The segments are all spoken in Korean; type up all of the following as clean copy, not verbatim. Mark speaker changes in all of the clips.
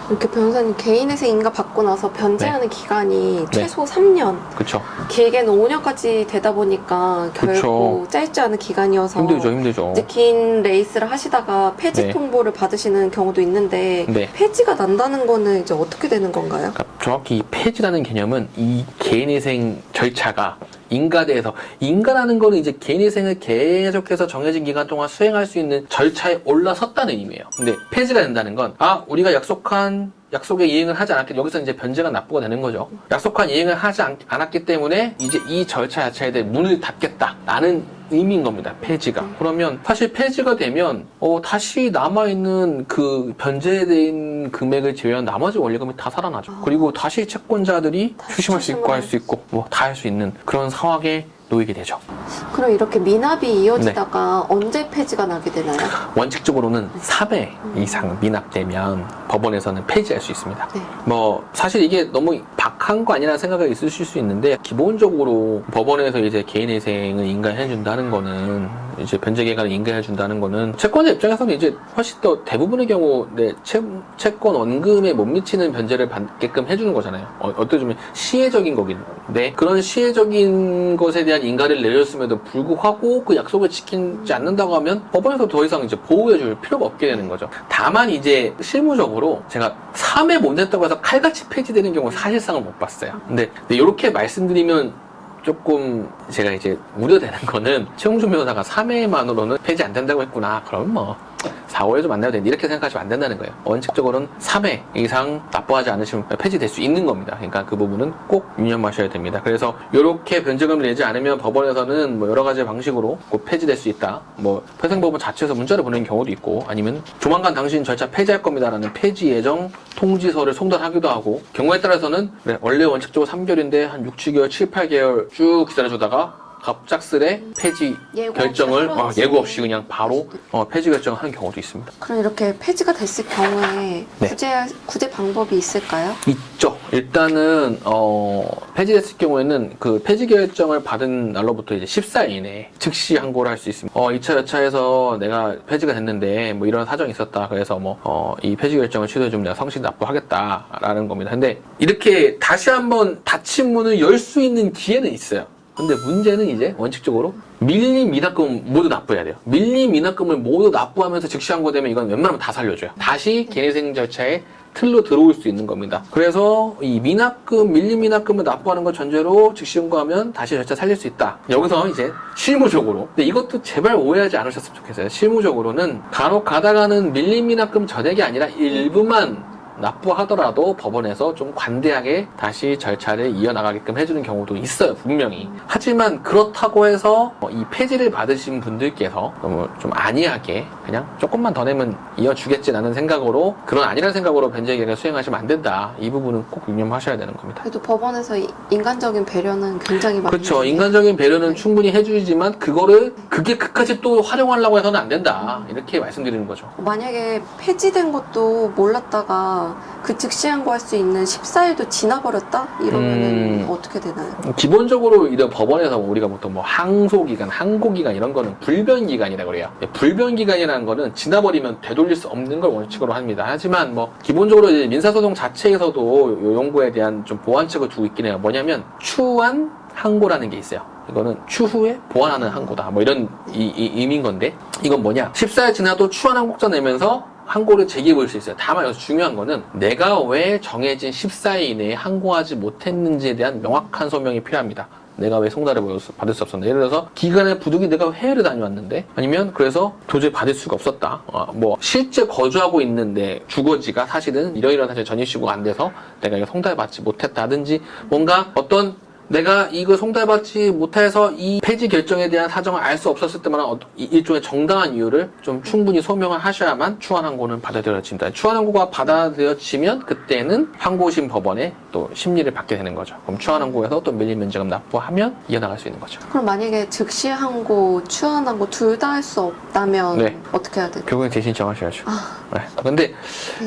Speaker 1: 이렇게 변호사님 개인회생 인가 받고 나서 변제하는 기간이 최소 3년,
Speaker 2: 그쵸.
Speaker 1: 길게는 5년까지 되다 보니까 결국 짧지 않은 기간이어서
Speaker 2: 힘들죠.
Speaker 1: 이제 긴 레이스를 하시다가 폐지 통보를 받으시는 경우도 있는데 폐지가 난다는 거는 이제 어떻게 되는 건가요?
Speaker 2: 그러니까 정확히 이 폐지라는 개념은 이 개인회생 절차가 인가대에서, 인가라는 거는 이제 개인회생을 계속해서 정해진 기간 동안 수행할 수 있는 절차에 올라섰다는 의미예요. 근데 폐지가 된다는 건 우리가 약속에 이행을 하지 않았기 때문에 여기서 이제 변제가 납부가 되는 거죠. 약속한 이행을 하지 않았기 때문에 이제 이 절차 자체에 대해 문을 닫겠다라는 의미인 겁니다. 폐지가. 그러면 사실 폐지가 되면 다시 남아있는 그 변제된 금액을 제외한 나머지 원리금이 다 살아나죠. 그리고 다시 채권자들이 추심할 수 있고 할 수 있고 뭐 다 할 수 있는 그런 상황에 놓이게 되죠.
Speaker 1: 그럼 이렇게 미납이 이어지다가 언제 폐지가 나게 되나요?
Speaker 2: 원칙적으로는 3회 이상 미납되면 법원에서는 폐지할 수 있습니다. 뭐 사실 이게 너무 박한 거 아니라는 생각이 있으실 수 있는데, 기본적으로 법원에서 이제 개인회생을 인가해준다는 거는, 이제 변제기간을 인가해준다는 거는 채권자 입장에서는 이제 훨씬 더 대부분의 경우 채권 원금에 못 미치는 변제를 받게끔 해주는 거잖아요. 어떻게 보면 시혜적인 거긴데, 그런 시혜적인 것에 대한 인가를 내렸음에도 불구하고 그 약속을 지키지 않는다고 하면 법원에서 더 이상 이제 보호해줄 필요가 없게 되는 거죠. 다만 이제 실무적으로 제가 3회 못 냈다고 해서 칼같이 폐지되는 경우 사실상은 못 봤어요. 근데 이렇게 말씀드리면 조금 제가 이제 우려되는 거는, 최홍준 변호사가 3회만으로는 폐지 안 된다고 했구나, 그럼 뭐 4, 5회도 만나야 되는데 이렇게 생각하시면 안 된다는 거예요. 원칙적으로는 3회 이상 납부하지 않으시면 폐지될 수 있는 겁니다. 그러니까 그 부분은 꼭 유념하셔야 됩니다. 그래서 이렇게 변제금을 내지 않으면 법원에서는 뭐 여러 가지 방식으로 꼭 폐지될 수 있다. 뭐 회생법원 자체에서 문자를 보내는 경우도 있고, 아니면 조만간 당신 절차 폐지할 겁니다라는 폐지 예정 통지서를 송달하기도 하고, 경우에 따라서는 원래 원칙적으로 3개월인데 한 6, 7개월, 7, 8개월 쭉 기다려주다가 갑작스레 폐지 결정을 예고 없이 그냥 바로 폐지 결정을 하는 경우도 있습니다.
Speaker 1: 그럼 이렇게 폐지가 됐을 경우에 구제 방법이 있을까요?
Speaker 2: 있죠. 일단은 폐지됐을 경우에는 그 폐지 결정을 받은 날로부터 이제 14일 이내에 즉시 항고를 할 수 있습니다. 2차 여차에서 내가 폐지가 됐는데 뭐 이런 사정이 있었다, 그래서 이 폐지 결정을 취소해 주면 내가 성실 납부하겠다라는 겁니다. 근데 이렇게 다시 한번 닫힌 문을 열 수 있는 기회는 있어요. 근데 문제는 이제 원칙적으로 밀린 미납금 모두 납부해야 돼요. 밀린 미납금을 모두 납부하면서 즉시 항고되면 이건 웬만하면 다 살려줘요. 다시 개인회생 절차에 틀로 들어올 수 있는 겁니다. 그래서 이 밀린 미납금을 납부하는 걸 전제로 즉시 항고하면 다시 절차 살릴 수 있다. 여기서 이제 실무적으로, 근데 이것도 제발 오해하지 않으셨으면 좋겠어요. 실무적으로는 간혹 가다가는 밀린 미납금 전액이 아니라 일부만 납부하더라도 법원에서 좀 관대하게 다시 절차를 이어나가게끔 해주는 경우도 있어요, 분명히. 하지만 그렇다고 해서 이 폐지를 받으신 분들께서 너무 좀 안이하게 그냥 조금만 더 내면 이어주겠지라는 생각으로, 그런 아니라는 생각으로 변제계획을 수행하시면 안 된다. 이 부분은 꼭 유념하셔야 되는 겁니다.
Speaker 1: 그래도 법원에서 인간적인 배려는 굉장히 많이
Speaker 2: 그렇죠. 인간적인 배려는 충분히 해주지만 그게 끝까지 또 활용하려고 해서는 안 된다, 이렇게 말씀드리는 거죠.
Speaker 1: 만약에 폐지된 것도 몰랐다가 그 즉시 항고할 수 있는 14일도 지나버렸다? 이러면은 어떻게 되나요?
Speaker 2: 기본적으로 이런 법원에서 우리가 보통 뭐 항소기간, 항고기간 이런 거는 불변기간이라고 그래요. 불변기간이라는 거는 지나버리면 되돌릴 수 없는 걸 원칙으로 합니다. 하지만 뭐 기본적으로 이제 민사소송 자체에서도 이 용고에 대한 좀 보완책을 두고 있긴 해요. 뭐냐면 추한 항고라는 게 있어요. 이거는 추후에 보완하는 항고다, 뭐 이런 의미인 건데, 이건 뭐냐, 14일 지나도 추한 항고자 내면서 항고를 제기해 볼 수 있어요. 다만 여기서 중요한 거는 내가 왜 정해진 14일 이내에 항고하지 못했는지에 대한 명확한 소명이 필요합니다. 내가 왜 송달을 받을 수 없었나. 예를 들어서 기간의 부득이 내가 해외를 다녀왔는데, 아니면 그래서 도저히 받을 수가 없었다. 뭐 실제 거주하고 있는데 주거지가 사실은 이러이러한 사실 전입시고가 안 돼서 내가 이거 송달받지 못했다든지, 뭔가 어떤 내가 이거 송달받지 못해서 이 폐지 결정에 대한 사정을 알 수 없었을 때만 일종의 정당한 이유를 좀 충분히 소명을 하셔야만 추한 항고는 받아들여진다. 추한 항고가 받아들여지면 그때는 항고심 법원에 또 심리를 받게 되는 거죠. 그럼 추한 항고에서 또 밀린 면제금 납부하면 이어나갈 수 있는 거죠.
Speaker 1: 그럼 만약에 즉시 항고, 추한 항고 둘 다 할 수 없다면 어떻게 해야 돼요?
Speaker 2: 결국엔 재신청하셔야죠. 근데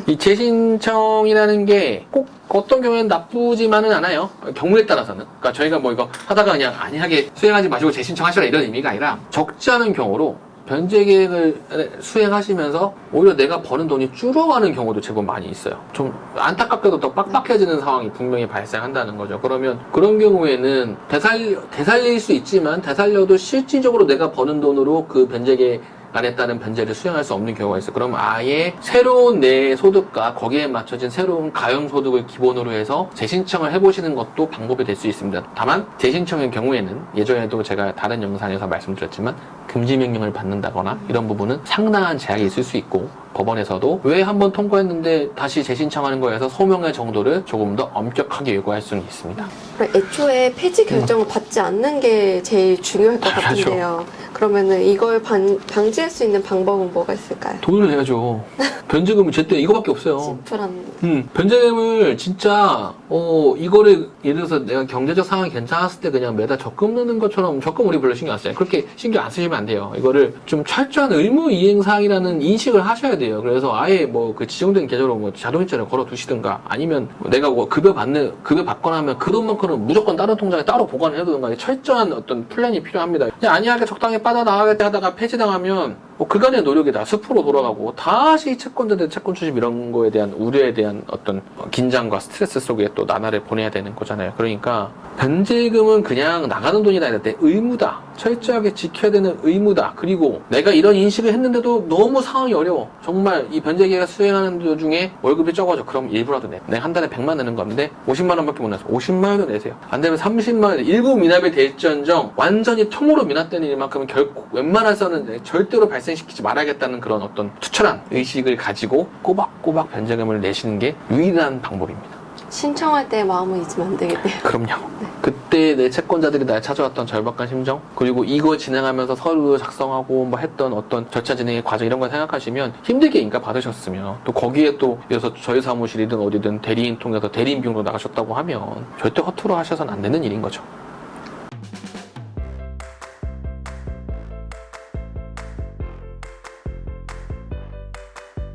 Speaker 2: 이 재신청이라는 게 꼭 어떤 경우에는 나쁘지만은 않아요. 경우에 따라서는. 그러니까 저희가 뭐 이거 하다가 그냥 안이하게 수행하지 마시고 재신청하시라 이런 의미가 아니라, 적지 않은 경우로 변제 계획을 수행하시면서 오히려 내가 버는 돈이 줄어가는 경우도 제법 많이 있어요. 좀 안타깝게도 더 빡빡해지는 상황이 분명히 발생한다는 거죠. 그러면 그런 경우에는 되살릴 수 있지만 되살려도 실질적으로 내가 버는 돈으로 그 변제 계획 안에 따른 변제를 수행할 수 없는 경우가 있어요. 그럼 아예 새로운 내 소득과 거기에 맞춰진 새로운 가용 소득을 기본으로 해서 재신청을 해보시는 것도 방법이 될 수 있습니다. 다만 재신청의 경우에는 예전에도 제가 다른 영상에서 말씀드렸지만 금지 명령을 받는다거나 이런 부분은 상당한 제약이 있을 수 있고 법원에서도 왜 한번 통과했는데 다시 재신청하는 거에서 소명의 정도를 조금 더 엄격하게 요구할 수는 있습니다.
Speaker 1: 그럼 애초에 폐지 결정을 받지 않는 게 제일 중요할 것 같은데요. 그러면은 이걸 방지할 수 있는 방법은 뭐가 있을까요?
Speaker 2: 돈을 내야죠. 변제금은 제때 이거밖에 없어요.
Speaker 1: 심플한.
Speaker 2: 변제금을 진짜 이거를 예를 들어서 내가 경제적 상황이 괜찮았을 때 그냥 매달 적금 넣는 것처럼 적금 우리 별로 신경 안 써요. 그렇게 신경 안 쓰시면 안 돼요. 이거를 좀 철저한 의무 이행 사항이라는 인식을 하셔야 돼요. 그래서 아예 뭐 그 지정된 계좌로 뭐 자동이체를 걸어 두시든가 아니면 내가 뭐 급여 받거나 하면 그 돈만큼은 무조건 다른 통장에 따로 보관을 해두든가 철저한 어떤 플랜이 필요합니다. 그냥 안이하게 적당히 빠져나가게 하다가 폐지당하면 뭐 그간의 노력이 다 숲으로 돌아가고 다시 채권자들 채권 추집 이런 거에 대한 우려에 대한 어떤 긴장과 스트레스 속에 또 나날을 보내야 되는 거잖아요. 그러니까 변제금은 그냥 나가는 돈이다 이럴 때 의무다. 철저하게 지켜야 되는 의무다. 그리고 내가 이런 인식을 했는데도 너무 상황이 어려워. 정말 이 변제계획을 수행하는 도중에 월급이 적어져. 그럼 일부라도 내. 내가 한 달에 100만 내는 건데 50만 원밖에 못 내서 50만 원도 내세요. 안 되면 30만 원. 일부 미납이 될지언정 완전히 통으로 미납되는 일만큼은 결코 웬만해서는 절대로 발생시키지 말아야겠다는 그런 어떤 투철한 의식을 가지고 꼬박꼬박 변제금을 내시는 게 유일한 방법입니다.
Speaker 1: 신청할 때 마음을 잊으면 안 되겠네요.
Speaker 2: 그럼요. 그때 내 채권자들이 날 찾아왔던 절박한 심정, 그리고 이거 진행하면서 서류 작성하고 뭐 했던 어떤 절차 진행의 과정 이런 걸 생각하시면 힘들게 인가 받으셨으면 또 거기에 또 그래서 저희 사무실이든 어디든 대리인 통해서 대리인 비용으로 나가셨다고 하면 절대 허투루 하셔서는 안 되는 일인 거죠.